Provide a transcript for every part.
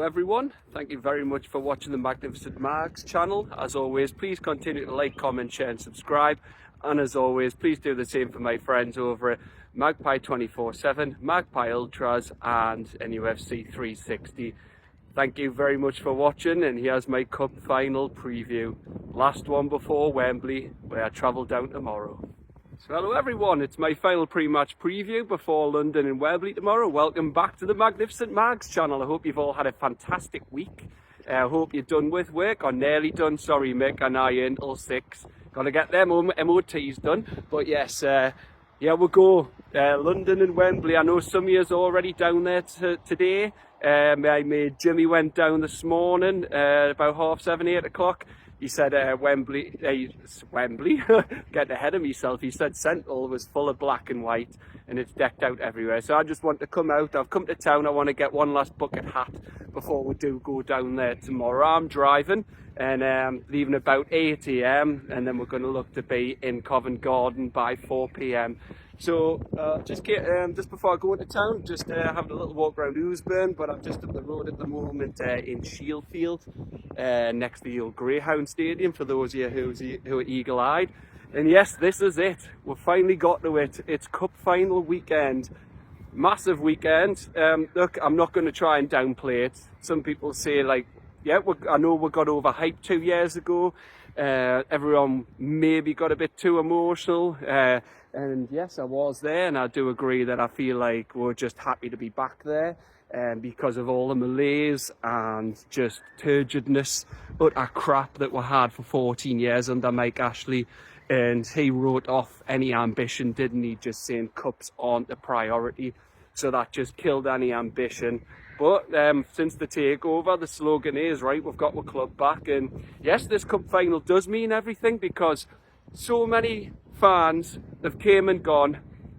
everyone, thank you very much for watching the Magnificent Mags channel. As always, please continue to like, comment, share and subscribe, and as always, please do the same for my friends over at Magpie 24/7, Magpie Ultras and NUFC 360. Thank you very much for watching, and here's my cup final preview. Last one before Wembley, where I travel down tomorrow. So hello everyone, it's my final pre-match preview before London and Wembley tomorrow. Welcome back to the Magnificent Mags channel. I hope you've all had a fantastic week. I hope you're done with work, or nearly done. Sorry Mick, and I ain't till 6. Gotta get them MOTs done. But yes, yeah, we'll go London and Wembley. I know some of you's already down there today. Jimmy went down this morning about 7:30, 8 o'clock. He said Wembley, getting ahead of myself, he said Central was full of black and white and it's decked out everywhere. So I just want to come out, I've come to town, I want to get one last bucket hat before we do go down there tomorrow. I'm driving and leaving about 8 AM and then we're going to look to be in Covent Garden by 4 PM. So just before I go into town, just having a little walk around Ousburn, but I'm just up the road at the moment in Shieldfield, next to the old Greyhound Stadium, for those of you who are eagle-eyed. And yes, this is it. We've finally got to it. It's cup final weekend. Massive weekend. Look, I'm not going to try and downplay it. Some people say, like, yeah, I know we got overhyped 2 years ago. Everyone maybe got a bit too emotional. And yes, I was there, and I do agree that I feel like we're just happy to be back there because of all the malaise and just turgidness, utter crap that we had for 14 years under Mike Ashley. And he wrote off any ambition, didn't he? Just saying cups aren't a priority. So that just killed any ambition. But since the takeover, the slogan is, right, we've got the club back. And yes, this cup final does mean everything because so many fans have came and gone.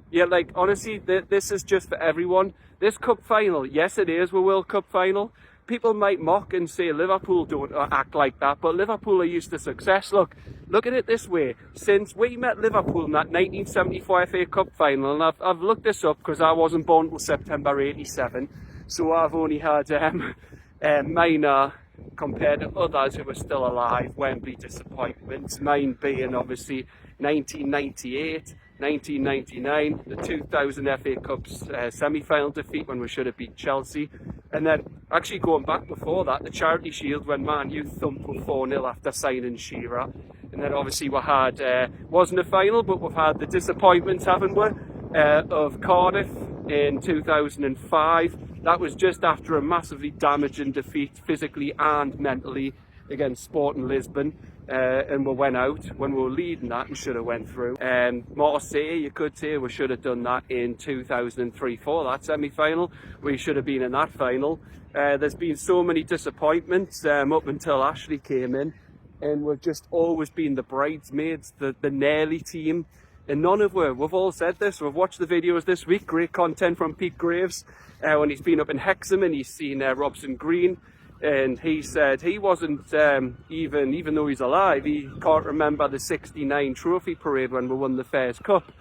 Yeah, like, honestly, this is just for everyone. This cup final, yes, it is a World Cup final. People might mock and say Liverpool don't act like that, but Liverpool are used to success. Look at it this way. Since we met Liverpool in that 1974 FA Cup final, and I've looked this up because I wasn't born till September 87, so I've only had minor, compared to others who are still alive, Wembley disappointments. Mine being obviously 1998, 1999, the 2000 FA Cup semi-final defeat when we should have beat Chelsea, and then actually going back before that, the Charity Shield when Man U thumped with 4-0 after signing Shearer, and then obviously we had, wasn't a final, but we've had the disappointments, haven't we, of Cardiff in 2005. That was just after a massively damaging defeat physically and mentally against Sporting Lisbon. And we went out when we were leading that and should have went through. Marseille, you could say, we should have done that in 2003 for that semi-final. We should have been in that final. There's been so many disappointments up until Ashley came in, and we've just always been the bridesmaids, the nearly team. And none of we've all said this, we've watched the videos this week, great content from Pete Graves, when he's been up in Hexham and he's seen Robson Green, and he said he wasn't, even though he's alive, he can't remember the 69 trophy parade when we won the Fairs Cup.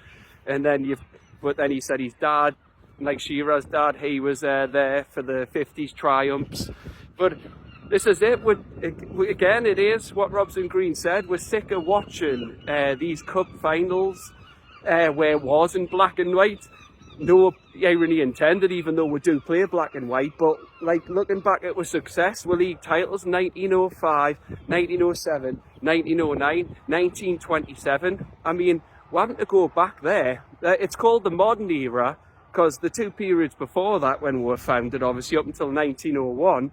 And then but then he said his dad, like Shearer's dad, he was there for the 50s triumphs. But this is it. Again, it is what Robson Green said. We're sick of watching these cup finals where it was in black and white. No irony intended, even though we do play black and white. But like looking back at our success, with league titles 1905, 1907, 1909, 1927. I mean, we're having to go back there. It's called the modern era because the two periods before that, when we were founded, obviously up until 1901,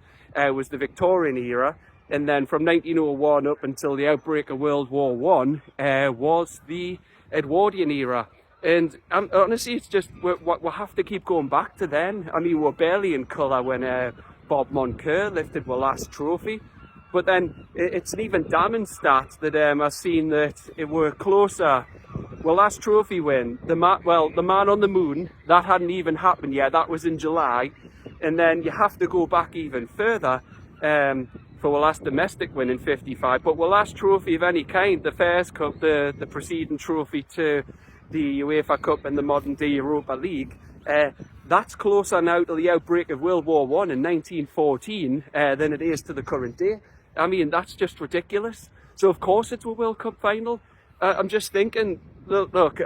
was the Victorian era, and then from 1901 up until the outbreak of World War I was the Edwardian era. And honestly, it's just we'll have to keep going back to then. I mean, we're barely in colour when Bob Moncur lifted our last trophy, but then it's an even damning stat that I've seen that it were closer. Well, last trophy win, the man on the moon, that hadn't even happened yet. That was in July. And then you have to go back even further for our last domestic win in 55. But our last trophy of any kind, the Fairs Cup, the preceding trophy to the UEFA Cup and the modern day Europa League, that's closer now to the outbreak of World War I in 1914 than it is to the current day. I mean, that's just ridiculous. So of course it's a World Cup final. I'm just thinking, look,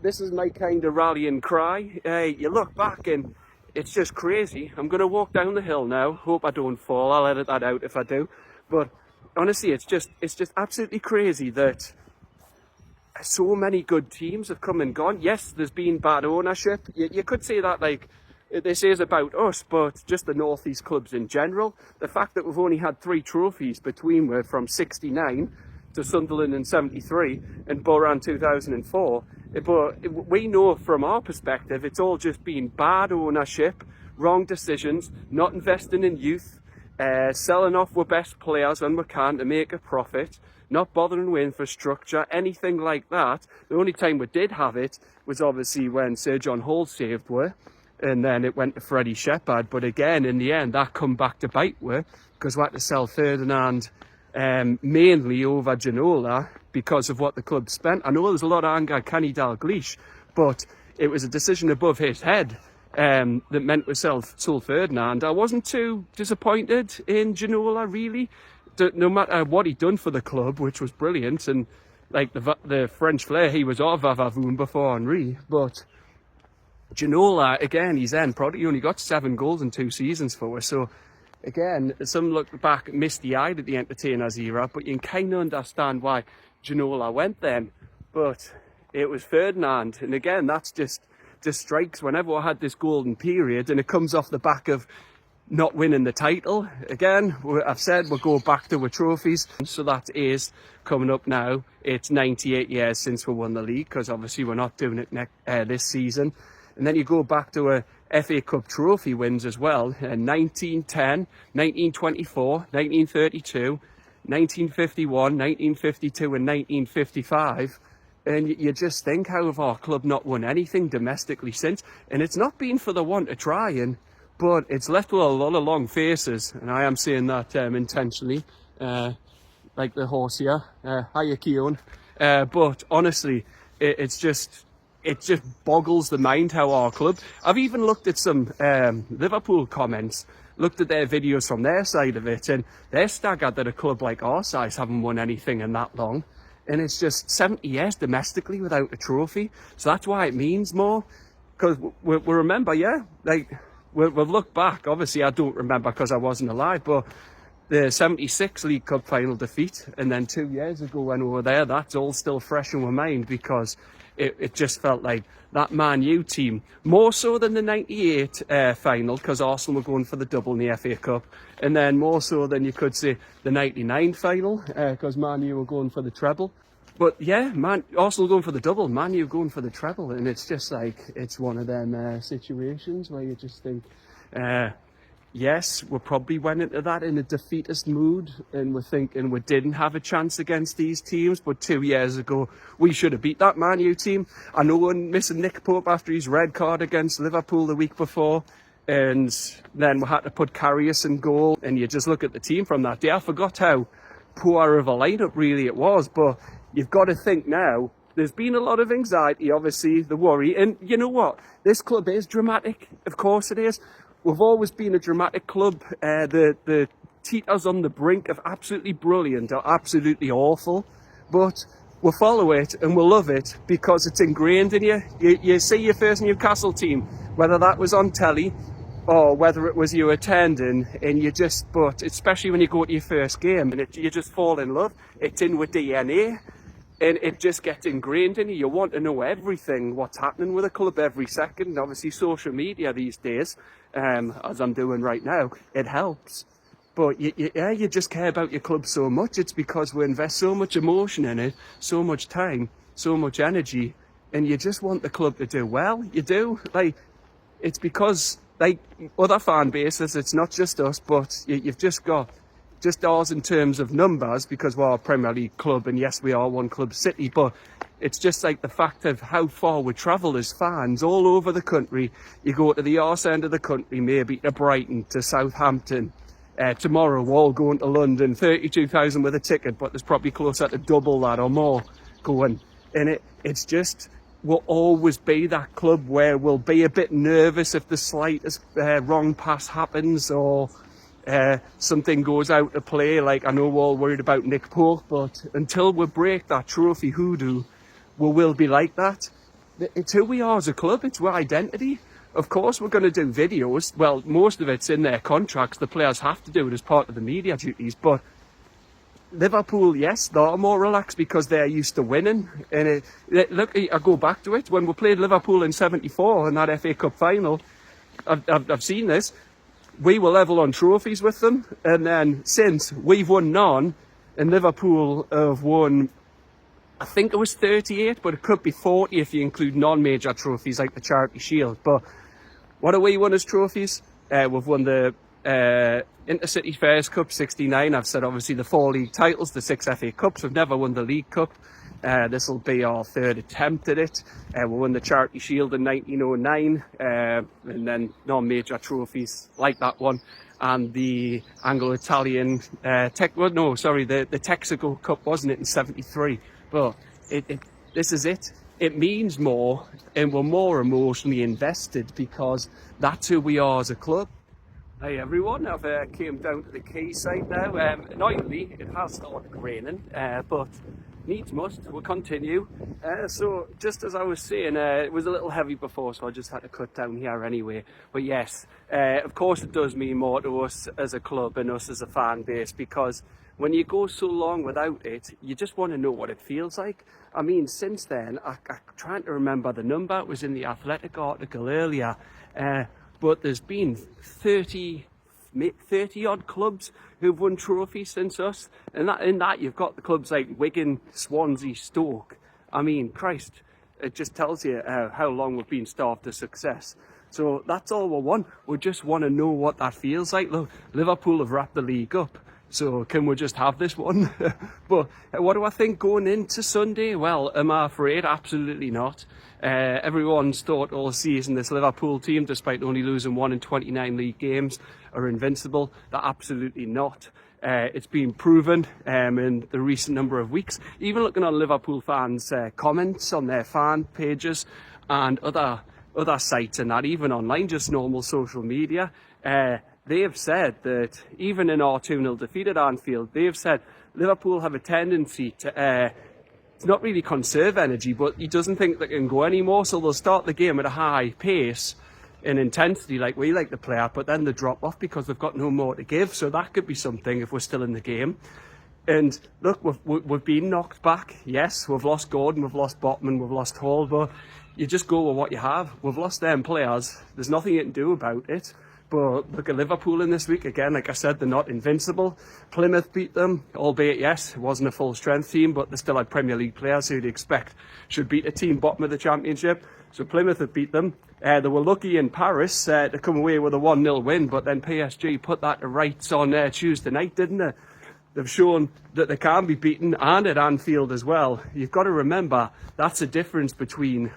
this is my kind of rallying cry. You look back and it's just crazy. I'm going to walk down the hill now. Hope I don't fall. I'll edit that out if I do. But honestly, it's just absolutely crazy that so many good teams have come and gone. Yes, there's been bad ownership. You could say that, like, this is about us, but just the North East clubs in general. The fact that we've only had 3 trophies between we're from 69 to Sunderland in 73 and Borough in 2004. But we know from our perspective, it's all just been bad ownership, wrong decisions, not investing in youth, selling off our best players when we can to make a profit, not bothering with infrastructure, anything like that. The only time we did have it was obviously when Sir John Hall saved we, and then it went to Freddie Shepherd. But again, in the end, that come back to bite we, because we had to sell Ferdinand mainly over Ginola because of what the club spent. I know there's a lot of anger at Kenny Dalglish, but it was a decision above his head that meant we sold Ferdinand. I wasn't too disappointed in Ginola, really. No matter what he'd done for the club, which was brilliant, and like the French flair, he was our Vavavoom before Henry. But Ginola, again, he's then probably only got 7 goals in 2 seasons for us. So again, some look back misty-eyed at the entertainers era, but you can kind of understand why Ginola went then. But it was Ferdinand, and again, that's just strikes whenever I had this golden period, and it comes off the back of not winning the title. Again, I've said we'll go back to our trophies, so that is coming up now. It's 98 years since we won the league, because obviously we're not doing it this season. And then you go back to a FA Cup trophy wins as well, 1910, 1924, 1932, 1951, 1952 and 1955. And you just think, how have our club not won anything domestically since? And it's not been for the want of trying, but it's left with a lot of long faces, and I am saying that intentionally, like the horse here. Hiya, Keown. But honestly, it just boggles the mind how our club. I've even looked at some Liverpool comments, looked at their videos from their side of it, and they're staggered that a club like our size haven't won anything in that long. And it's just 70 years domestically without a trophy. So that's why it means more. Because we remember, yeah, like, we've looked back. Obviously, I don't remember because I wasn't alive, but the 76 League Cup final defeat, and then 2 years ago when we were there, that's all still fresh in my mind, because it just felt like that Man U team, more so than the 98 final, because Arsenal were going for the double in the FA Cup, and then more so than you could say the 99 final, because Man U were going for the treble. But yeah, Arsenal going for the double, Man U going for the treble, and it's just like, it's one of them situations where you just think, yes, we probably went into that in a defeatist mood, and we're thinking we didn't have a chance against these teams, but 2 years ago, we should have beat that Man U team. I know we're missing Nick Pope after his red card against Liverpool the week before, and then we had to put Karius in goal, and you just look at the team from that day. I forgot how poor of a lineup really it was, but you've got to think now, there's been a lot of anxiety, obviously, the worry, and you know what? This club is dramatic, of course it is. We've always been a dramatic club. The teeters on the brink of absolutely brilliant or absolutely awful, but we'll follow it and we'll love it because it's ingrained in you. You see your first Newcastle team, whether that was on telly or whether it was you attending, and you just, but especially when you go to your first game, and you just fall in love. It's in with DNA. And it just gets ingrained in you. You want to know everything, what's happening with the club every second. Obviously, social media these days, as I'm doing right now, it helps. But you just care about your club so much. It's because we invest so much emotion in it, so much time, so much energy, and you just want the club to do well. You do. Like, it's because, like other fan bases, it's not just us, but you've just got just ours in terms of numbers, because we're a Premier League club, and yes, we are one club city, but it's just like the fact of how far we travel as fans all over the country. You go to the arse end of the country, maybe to Brighton, to Southampton. Tomorrow we're all going to London, 32,000 with a ticket, but there's probably closer to double that or more going. And it's just will always be that club where we'll be a bit nervous if the slightest wrong pass happens or something goes out of play. Like, I know we're all worried about Nick Pope, but until we break that trophy hoodoo, we will be like that. It's who we are as a club. It's our identity. Of course, we're going to do videos. Well, most of it's in their contracts. The players have to do it as part of the media duties, but Liverpool, yes, they're more relaxed because they're used to winning. And look, I go back to it. When we played Liverpool in '74 in that FA Cup final, I've seen this. We were level on trophies with them. And then since, we've won none. And Liverpool have won, I think it was 38, but it could be 40 if you include non-major trophies like the Charity Shield. But what have we won as trophies? We've won the Intercity Fairs Cup 69. I've said obviously the 4 league titles, the 6 FA Cups. We've never won the League Cup. This will be our 3rd attempt at it. We won the Charity Shield in 1909, and then non-major trophies like that one, and the Anglo-Italian the Texaco Cup, wasn't it, in '73? But this is it. It means more, and we're more emotionally invested because that's who we are as a club. Hey everyone, I've came down to the quayside now. Annoyingly, it has started raining, but needs must, we'll continue. So just as I was saying, it was a little heavy before, so I just had to cut down here anyway. But yes, of course it does mean more to us as a club and us as a fan base, because when you go so long without it, you just want to know what it feels like. I mean, since then, I'm trying to remember the number. It was in the Athletic article earlier. But there's been 30 odd clubs who've won trophies since us. And in that you've got the clubs like Wigan, Swansea, Stoke. I mean, Christ, it just tells you how long we've been starved of success. So that's all we want. We just want to know what that feels like. Look, Liverpool have wrapped the league up. So can we just have this one? But what do I think going into Sunday? Well, am I afraid? Absolutely not. Everyone's thought all season this Liverpool team, despite only losing 1 in 29 league games, are invincible. They're absolutely not. It's been proven in the recent number of weeks. Even looking on Liverpool fans' comments on their fan pages and other sites and that, even online, just normal social media, they have said that even in our 2-0 defeat at Anfield, they have said Liverpool have a tendency to not really conserve energy, but he doesn't think they can go anymore, so they'll start the game at a high pace and intensity like we like to play at, but then they drop off because they've got no more to give. So that could be something if we're still in the game. And look, we've been knocked back. Yes, we've lost Gordon, we've lost Botman, we've lost Hall, but you just go with what you have. We've lost them players. There's nothing you can do about it. But look at Liverpool in this week. Again, like I said, they're not invincible. Plymouth beat them, albeit, yes, it wasn't a full-strength team, but they still had Premier League players who'd expect should beat a team bottom of the Championship. So Plymouth have beat them. They were lucky in Paris to come away with a 1-0 win, but then PSG put that to rights on Tuesday night, didn't they? They've shown that they can be beaten, and at Anfield as well. You've got to remember, that's a difference between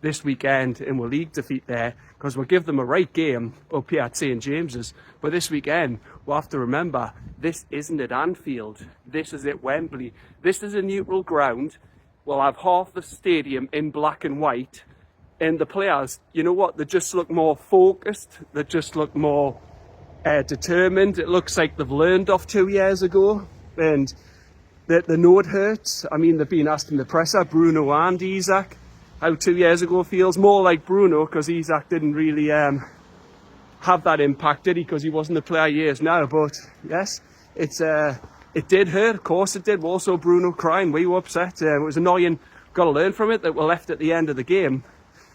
this weekend and our league defeat there, because we'll give them a right game up here at St James's. But this weekend, we'll have to remember, this isn't at Anfield. This is at Wembley. This is a neutral ground. We'll have half the stadium in black and white. And the players, you know what, they just look more focused. They just look more determined. It looks like they've learned off 2 years ago. And the know it hurts. I mean, they've been asked in the presser, Bruno and Isak, how 2 years ago feels. More like Bruno, because Isak didn't really have that impact, did he? Because he wasn't the player he is now. But yes, it did hurt. Of course it did. Also Bruno crying. We were upset. It was annoying. Got to learn from it that we're left at the end of the game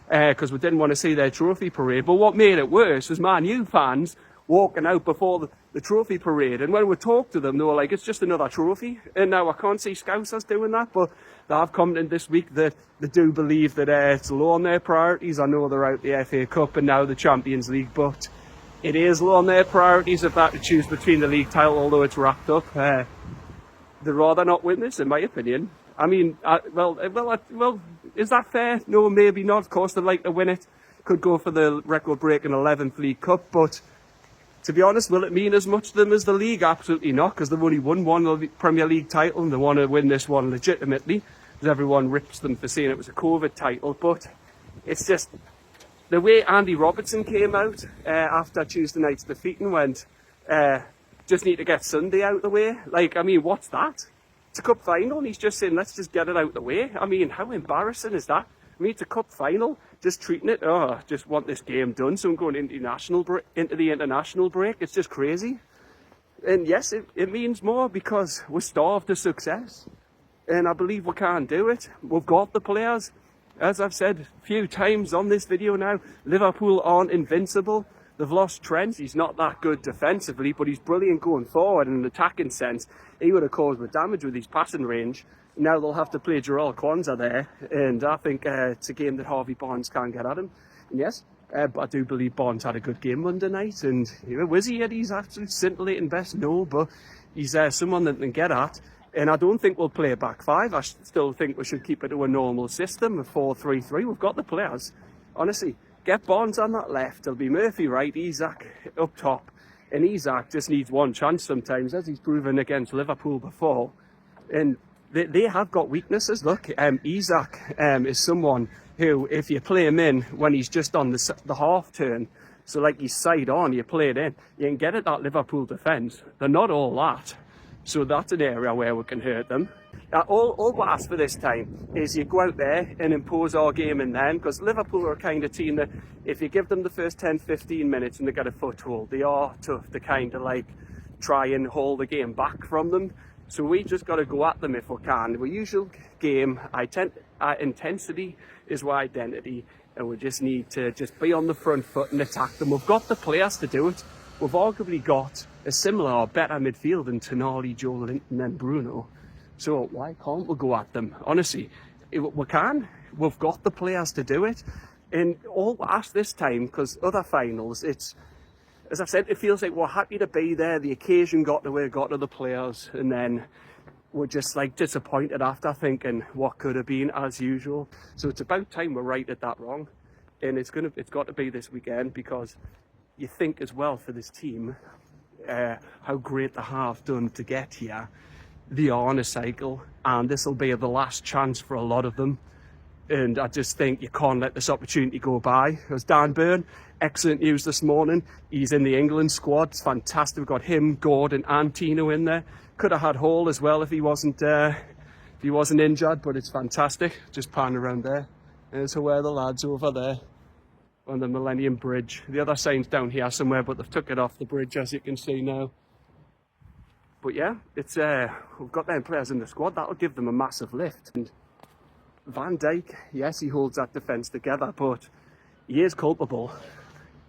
because we didn't want to see their trophy parade. But what made it worse was Man U fans walking out before the trophy parade. And when we talked to them, they were like, it's just another trophy. And now I can't see Scousers doing that, but they have commented this week that they do believe that it's low on their priorities. I know they're out the FA Cup and now the Champions League, but it is low on their priorities if they had to choose between the league title, although it's wrapped up. They'd rather not win this, in my opinion. I mean, well, is that fair? No, maybe not. Of course, they'd like to win it. Could go for the record-breaking 11th League Cup, but to be honest, will it mean as much to them as the league? Absolutely not, because they've only won one Premier League title and they want to win this one legitimately. as everyone rips them for saying it was a COVID title. But it's just the way Andy Robertson came out after Tuesday night's defeat and went, just need to get Sunday out of the way. Like, I mean, what's that? It's a cup final and he's just saying, let's just get it out of the way. I mean, how embarrassing is that? I mean, it's a cup final, just treating it, just want this game done, so I'm going into the international break. It's just crazy. And yes, it means more because we're starved of success. And I believe we can do it. We've got the players. As I've said a few times on this video now, Liverpool aren't invincible. They've lost Trent. He's not that good defensively, but he's brilliant going forward in an attacking sense. He would have caused the damage with his passing range. Now they'll have to play Jarrell Kwanzaa there, and I think it's a game that Harvey Barnes can't get at him. And yes, but I do believe Barnes had a good game Monday night, and was he at his absolute scintillating best? No, but he's someone that can get at. And I don't think we'll play a back five. I still think we should keep it to a normal system, a 4-3-3. We've got the players. Honestly, get Barnes on that left. It'll be Murphy right, Isak up top. And Isak just needs one chance sometimes, as he's proven against Liverpool before. And they have got weaknesses. Look, Isak is someone who, if you play him in when he's just on the half turn, so like he's side on, you play it in, you can get at that Liverpool defence. They're not all that. So that's an area where we can hurt them. All we ask for this time is you go out there and impose our game in them, because Liverpool are a kind of team that if you give them the first 10-15 minutes and they get a foothold, they are tough to kind of like try and hold the game back from them. So we just got to go at them if we can. Our usual game, our intensity is our identity, and we just need to just be on the front foot and attack them. We've got the players to do it. We've arguably got a similar or better midfield than Tonali, Joelinton and Bruno. So why can't we go at them? Honestly, we can. We've got the players to do it. And all we ask this time, because other finals, it's, as I've said, it feels like we're happy to be there. The occasion got the way it got to the players, and then we're just like disappointed after, thinking what could have been as usual. So it's about time we righted that wrong. And it's got to be this weekend, because you think as well for this team, how great they have done to get here. They are on a cycle, and this will be the last chance for a lot of them. And I just think you can't let this opportunity go by. There's Dan Burn, excellent news this morning. He's in the England squad. It's fantastic. We've got him, Gordon and Tino in there. Could have had Hall as well if he wasn't injured, but it's fantastic. Just pan around there. There's where the lads over there on the Millennium Bridge. The other sign's down here somewhere, but they've took it off the bridge, as you can see now. But yeah, it's we've got them players in the squad. That'll give them a massive lift. And Van Dijk, yes, he holds that defence together, but he is culpable.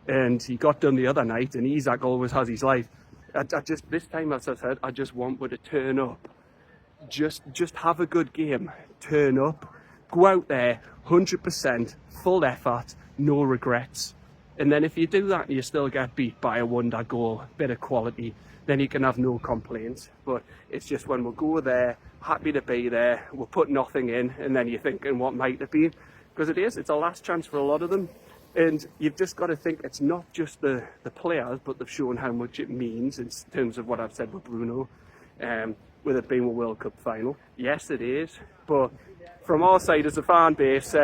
And he got done the other night, and Isak always has his life. I just, this time, as I said, I just want you to turn up. Just have a good game. Turn up. Go out there, 100%, full effort, no regrets. And then if you do that and you still get beat by a wonder goal, bit of quality, then you can have no complaints. But it's just when we go there, happy to be there, we'll put nothing in, and then you're thinking, what might it be? Because it's a last chance for a lot of them. And you've just got to think it's not just the players, but they've shown how much it means in terms of what I've said with Bruno, with it being a World Cup final. Yes, it is. But from our side as a fan base,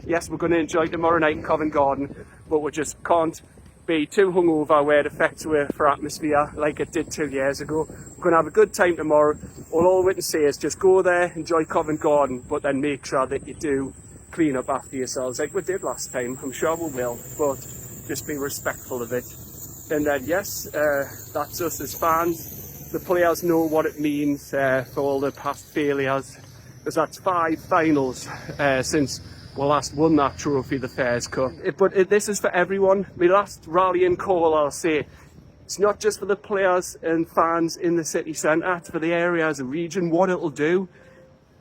yes, we're going to enjoy tomorrow night in Covent Garden, but we just can't be too hungover where it affects for atmosphere like it did 2 years ago. We're going to have a good time tomorrow. All we can say is just go there, enjoy Covent Garden, but then make sure that you do clean up after yourselves like we did last time. I'm sure we will, but just be respectful of it. And then yes, that's us as fans. The players know what it means for all the past failures, because that's 5 finals since we last won that trophy, the Fairs Cup. But this is for everyone. My last rallying call, I'll say, it's not just for the players and fans in the city centre, it's for the area as a region, what it'll do.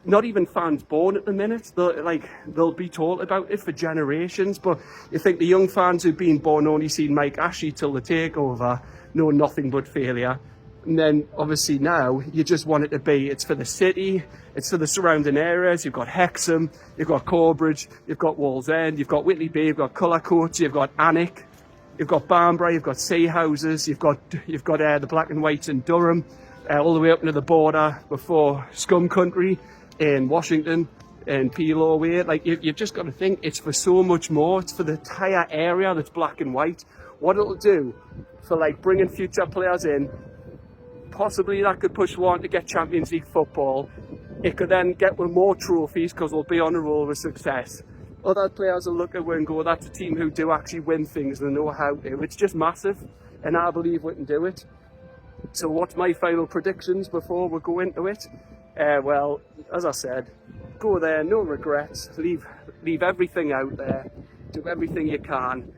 Not even fans born at the minute, they'll be taught about it for generations, but you think the young fans who've been born only seen Mike Ashley till the takeover, know nothing but failure. And then obviously now you just want it to be, it's for the city, it's for the surrounding areas. You've got Hexham, you've got Corbridge, you've got Wallsend, you've got Whitley Bay, you've got Cullercoats, you've got Alnwick, you've got Barnborough, you've got Seahouses, you've got the Black and Whites in Durham, all the way up to the border before Scum Country in Washington. and Pelo away. Like, you've just got to think it's for so much more. It's for the entire area that's black and white. What it'll do for like bringing future players in, possibly that could push one to get Champions League football. It could then get with more trophies because we'll be on a roll with success. Other players will look at it and go, that's a team who do actually win things and know how to. It's just massive, and I believe we can do it. So what's my final predictions before we go into it? Well, as I said, go there, no regrets, leave everything out there, do everything you can,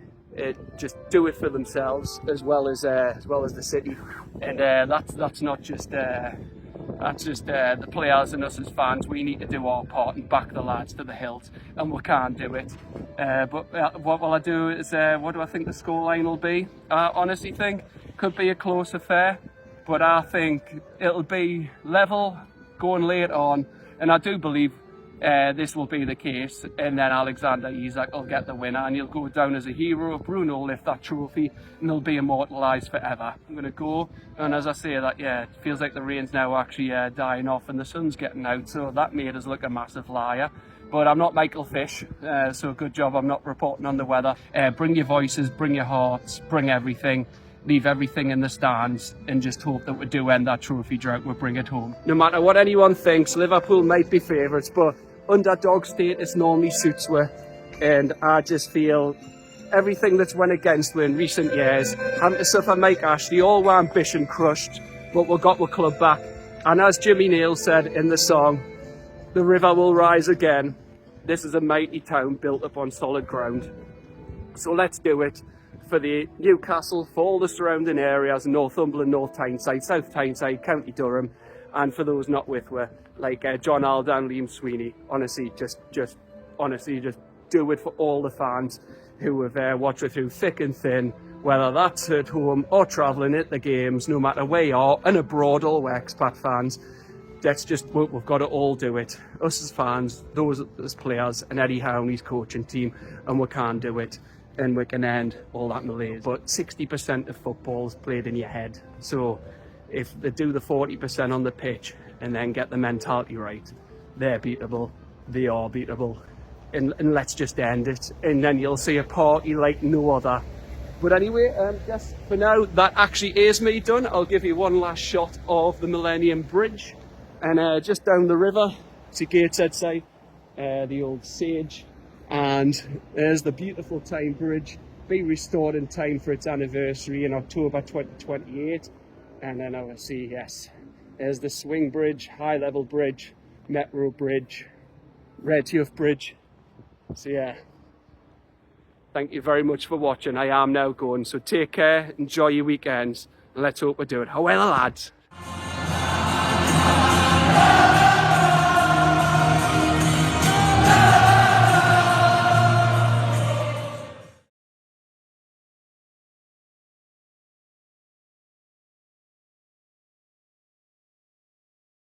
just do it for themselves as well as the city, and that's not just the players and us as fans. We need to do our part and back the lads to the hilt, and we can't do it. But what will I do is, what do I think the scoreline will be? I honestly think could be a close affair, but I think it'll be level going late on, and I do believe this will be the case, and then Alexander Isak will get the winner and he'll go down as a hero. Bruno will lift that trophy and he'll be immortalised forever. I'm going to go, and as I say that, yeah, it feels like the rain's now actually dying off and the sun's getting out, so that made us look a massive liar. But I'm not Michael Fish, so good job I'm not reporting on the weather. Bring your voices, bring your hearts, bring everything. Leave everything in the stands and just hope that we do end that trophy drought, we'll bring it home. No matter what anyone thinks, Liverpool might be favourites, but underdog status normally suits we, and I just feel everything that's went against we in recent years, having to suffer Mike Ashley, all our ambition crushed, but we got the club back. And as Jimmy Neal said in the song, the river will rise again. This is a mighty town built upon solid ground. So let's do it. For the Newcastle, for all the surrounding areas, Northumberland, North Tyneside, South Tyneside, County Durham, and for those not with we, like John Aldan, Liam Sweeney. Honestly, just do it for all the fans who have watched it through thick and thin, whether that's at home or travelling at the games, no matter where you are, and abroad, all we're expat fans. We've got to all do it. Us as fans, those as players, and Eddie Howe and his coaching team, and we can do it. And we can end all that malaise. But 60% of football is played in your head. So if they do the 40% on the pitch and then get the mentality right, they're beatable. They are beatable. And let's just end it. And then you'll see a party like no other. But anyway, just for now, that actually is me done. I'll give you one last shot of the Millennium Bridge. And just down the river to Gateshead side, the old Sage. And there's the beautiful Tyne Bridge, be restored in time for its anniversary in October 2028. And then obviously, yes, there's the Swing Bridge, High Level Bridge, Metro Bridge, Redhuff Bridge. So yeah, thank you very much for watching. I am now going, so take care, enjoy your weekends, and let's hope we do it. How well, lads?